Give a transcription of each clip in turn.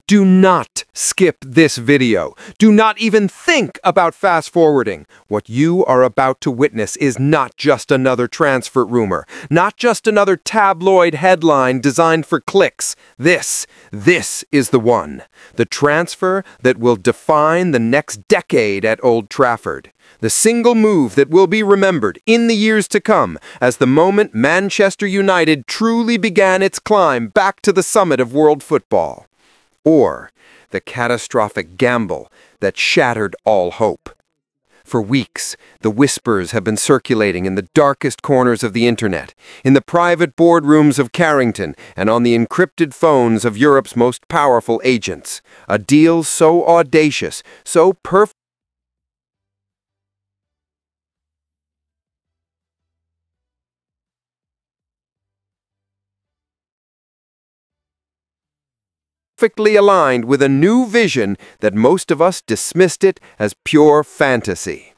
Do not skip this video. Do not even think about fast forwarding. What you are about to witness is not just another transfer rumor, not just another tabloid headline designed for clicks. This is the one. The transfer that will define the next decade at Old Trafford. The single move that will be remembered in the years to come as the moment Manchester United truly began its climb back to the summit of world football. Or the catastrophic gamble that shattered all hope. For weeks, the whispers have been circulating in the darkest corners of the internet, in the private boardrooms of Carrington, and on the encrypted phones of Europe's most powerful agents. A deal so audacious, so perfectly aligned with a new vision that most of us dismissed it as pure fantasy.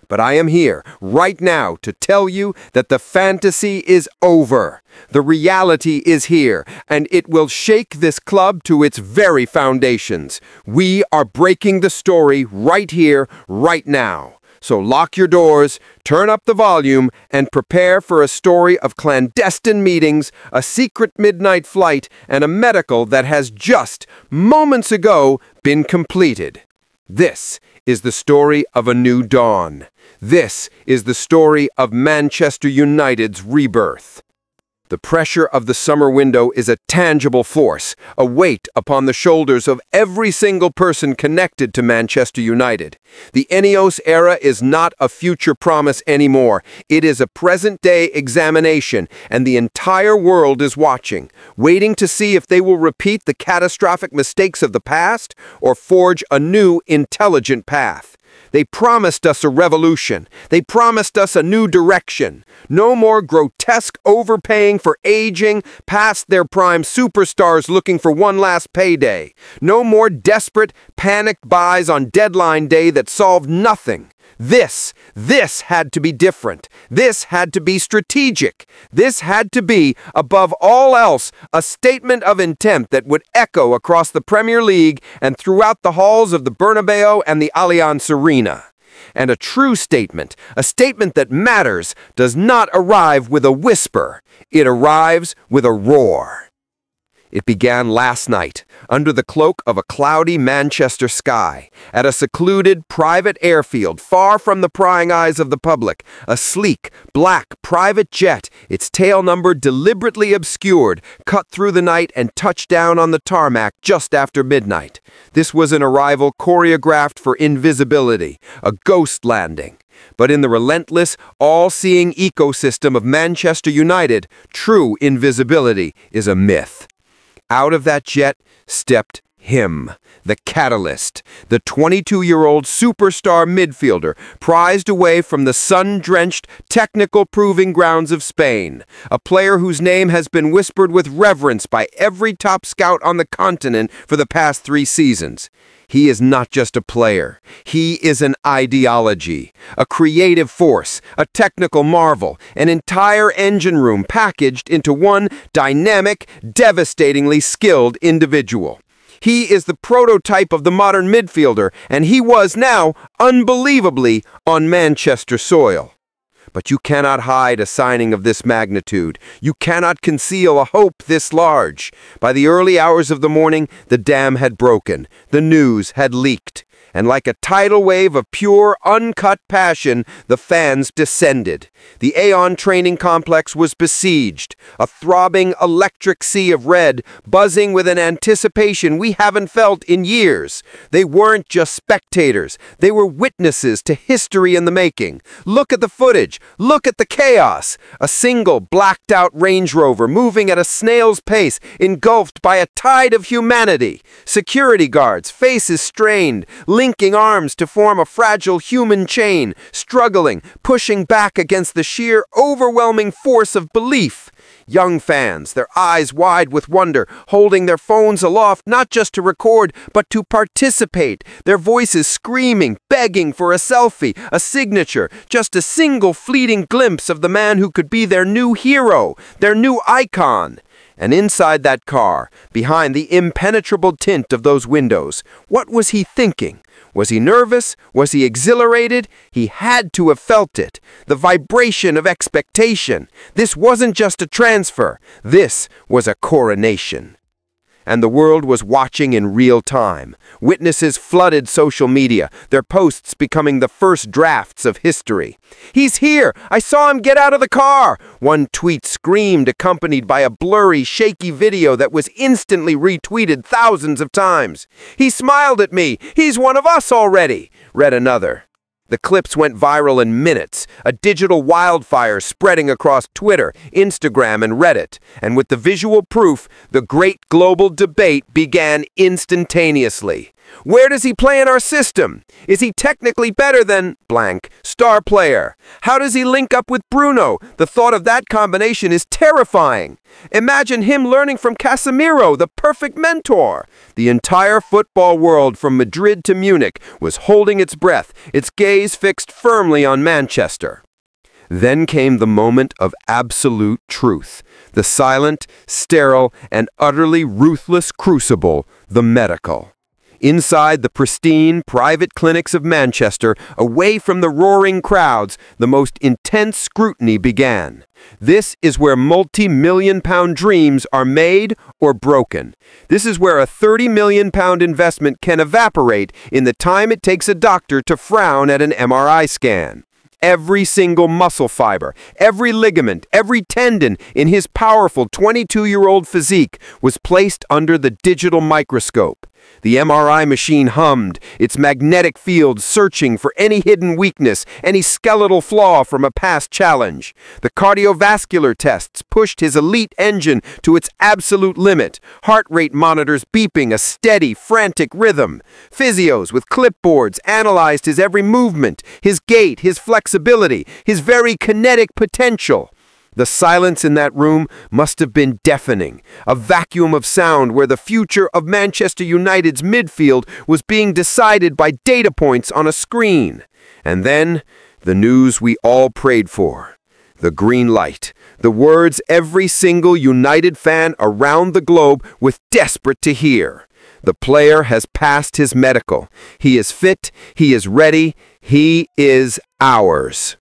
But I am here, right now, to tell you that the fantasy is over. The reality is here, and it will shake this club to its very foundations. We are breaking the story right here, right now. So lock your doors, turn up the volume, and prepare for a story of clandestine meetings, a secret midnight flight, and a medical that has just, moments ago, been completed. This is the story of a new dawn. This is the story of Manchester United's rebirth. The pressure of the summer window is a tangible force, a weight upon the shoulders of every single person connected to Manchester United. The Ineos era is not a future promise anymore. It is a present-day examination, and the entire world is watching, waiting to see if they will repeat the catastrophic mistakes of the past or forge a new, intelligent path. They promised us a revolution. They promised us a new direction. No more grotesque overpaying for aging, past their prime superstars looking for one last payday. No more desperate, panicked buys on deadline day that solved nothing. This had to be different. This had to be strategic. This had to be, above all else, a statement of intent that would echo across the Premier League and throughout the halls of the Bernabeu and the Allianz Arena. And a true statement, a statement that matters, does not arrive with a whisper. It arrives with a roar. It began last night, under the cloak of a cloudy Manchester sky, at a secluded private airfield far from the prying eyes of the public. A sleek, black private jet, its tail number deliberately obscured, cut through the night and touched down on the tarmac just after midnight. This was an arrival choreographed for invisibility, a ghost landing. But in the relentless, all-seeing ecosystem of Manchester United, true invisibility is a myth. Out of that jet stepped him, the catalyst, the 22-year-old superstar midfielder prized away from the sun-drenched technical proving grounds of Spain, a player whose name has been whispered with reverence by every top scout on the continent for the past 3 seasons. He is not just a player. He is an ideology, a creative force, a technical marvel, an entire engine room packaged into one dynamic, devastatingly skilled individual. He is the prototype of the modern midfielder, and he was now, unbelievably, on Manchester soil. But you cannot hide a signing of this magnitude. You cannot conceal a hope this large. By the early hours of the morning, the dam had broken. The news had leaked. And like a tidal wave of pure, uncut passion, the fans descended. The Aon training complex was besieged, a throbbing, electric sea of red, buzzing with an anticipation we haven't felt in years. They weren't just spectators. They were witnesses to history in the making. Look at the footage. Look at the chaos. A single, blacked-out Range Rover moving at a snail's pace, engulfed by a tide of humanity. Security guards, faces strained, linking arms to form a fragile human chain, struggling, pushing back against the sheer, overwhelming force of belief. Young fans, their eyes wide with wonder, holding their phones aloft not just to record, but to participate, their voices screaming, begging for a selfie, a signature, just a single fleeting glimpse of the man who could be their new hero, their new icon. And inside that car, behind the impenetrable tint of those windows, what was he thinking? Was he nervous? Was he exhilarated? He had to have felt it. The vibration of expectation. This wasn't just a transfer. This was a coronation. And the world was watching in real time. Witnesses flooded social media, their posts becoming the first drafts of history. "He's here! I saw him get out of the car!" One tweet screamed, accompanied by a blurry, shaky video that was instantly retweeted thousands of times. "He smiled at me! He's one of us already!" read another. The clips went viral in minutes, a digital wildfire spreading across Twitter, Instagram, and Reddit. And with the visual proof, the great global debate began instantaneously. Where does he play in our system? Is he technically better than blank star player? How does he link up with Bruno? The thought of that combination is terrifying. Imagine him learning from Casemiro, the perfect mentor. The entire football world from Madrid to Munich was holding its breath, its gaze fixed firmly on Manchester. Then came the moment of absolute truth, the silent, sterile, and utterly ruthless crucible, the medical. Inside the pristine, private clinics of Manchester, away from the roaring crowds, the most intense scrutiny began. This is where multi-million-pound dreams are made or broken. This is where a £30 million investment can evaporate in the time it takes a doctor to frown at an MRI scan. Every single muscle fiber, every ligament, every tendon in his powerful 22-year-old physique was placed under the digital microscope. The MRI machine hummed, its magnetic field searching for any hidden weakness, any skeletal flaw from a past challenge. The cardiovascular tests pushed his elite engine to its absolute limit, heart rate monitors beeping a steady, frantic rhythm. Physios with clipboards analyzed his every movement, his gait, his flexibility, his very kinetic potential. The silence in that room must have been deafening, a vacuum of sound where the future of Manchester United's midfield was being decided by data points on a screen. And then, the news we all prayed for. The green light. The words every single United fan around the globe was desperate to hear. The player has passed his medical. He is fit. He is ready. He is ours.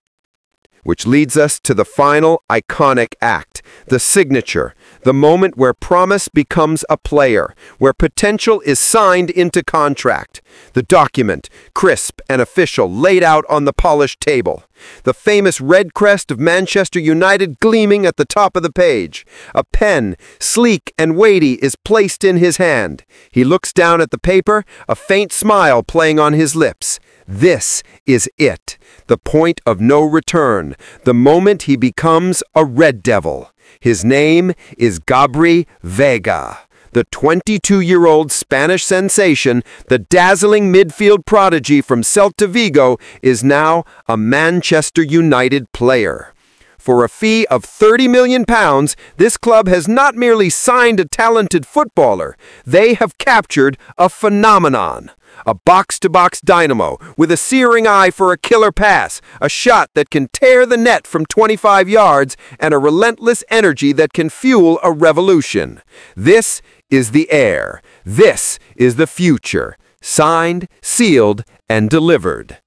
Which leads us to the final iconic act, the signature, the moment where promise becomes a player, where potential is signed into contract. The document, crisp and official, laid out on the polished table. The famous red crest of Manchester United gleaming at the top of the page. A pen, sleek and weighty, is placed in his hand. He looks down at the paper, a faint smile playing on his lips. This is it, the point of no return, the moment he becomes a Red Devil. His name is Gabri Veiga. The 22-year-old Spanish sensation, the dazzling midfield prodigy from Celta Vigo, is now a Manchester United player. For a fee of £30 million, this club has not merely signed a talented footballer, they have captured a phenomenon. A box-to-box dynamo with a searing eye for a killer pass, a shot that can tear the net from 25 yards, and a relentless energy that can fuel a revolution. This is the heir. This is the future. Signed, sealed, and delivered.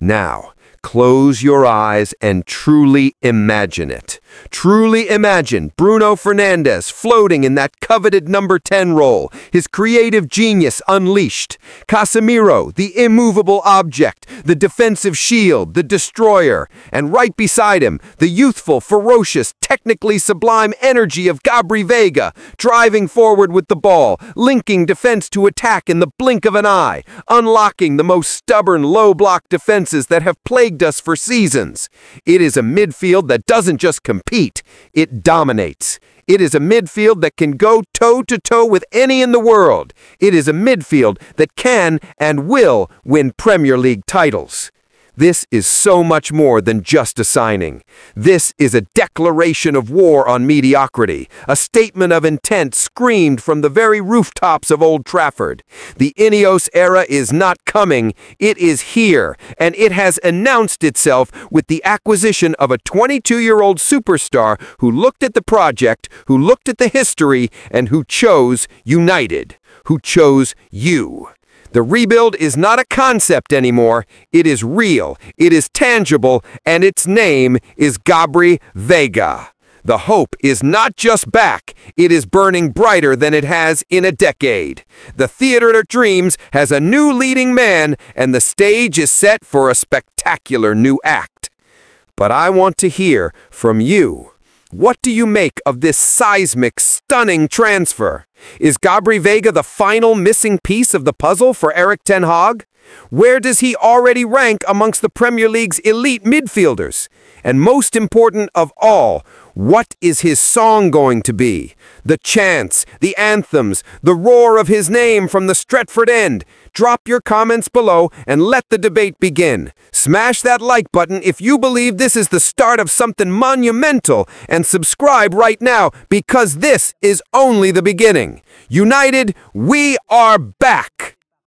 Now, close your eyes and truly imagine it. Truly imagine Bruno Fernandes floating in that coveted number 10 role, his creative genius unleashed. Casemiro, the immovable object, the defensive shield, the destroyer. And right beside him, the youthful, ferocious, technically sublime energy of Gabri Veiga, driving forward with the ball, linking defense to attack in the blink of an eye, unlocking the most stubborn low-block defenses that have plagued us for seasons. It is a midfield that doesn't just compete, it dominates. It is a midfield that can go toe-to-toe with any in the world. It is a midfield that can and will win Premier League titles. This is so much more than just a signing. This is a declaration of war on mediocrity, a statement of intent screamed from the very rooftops of Old Trafford. The Ineos era is not coming, it is here, and it has announced itself with the acquisition of a 22-year-old superstar who looked at the project, who looked at the history, and who chose United, who chose you. The rebuild is not a concept anymore. It is real, it is tangible, and its name is Gabri Veiga. The hope is not just back, it is burning brighter than it has in a decade. The Theatre of Dreams has a new leading man, and the stage is set for a spectacular new act. But I want to hear from you. What do you make of this seismic, stunning transfer? Is Gabri Veiga the final missing piece of the puzzle for Erik ten Hag? Where does he already rank amongst the Premier League's elite midfielders? And most important of all, what is his song going to be? The chants, the anthems, the roar of his name from the Stretford end. Drop your comments below and let the debate begin. Smash that like button if you believe this is the start of something monumental, and subscribe right now because this is only the beginning. United, we are back!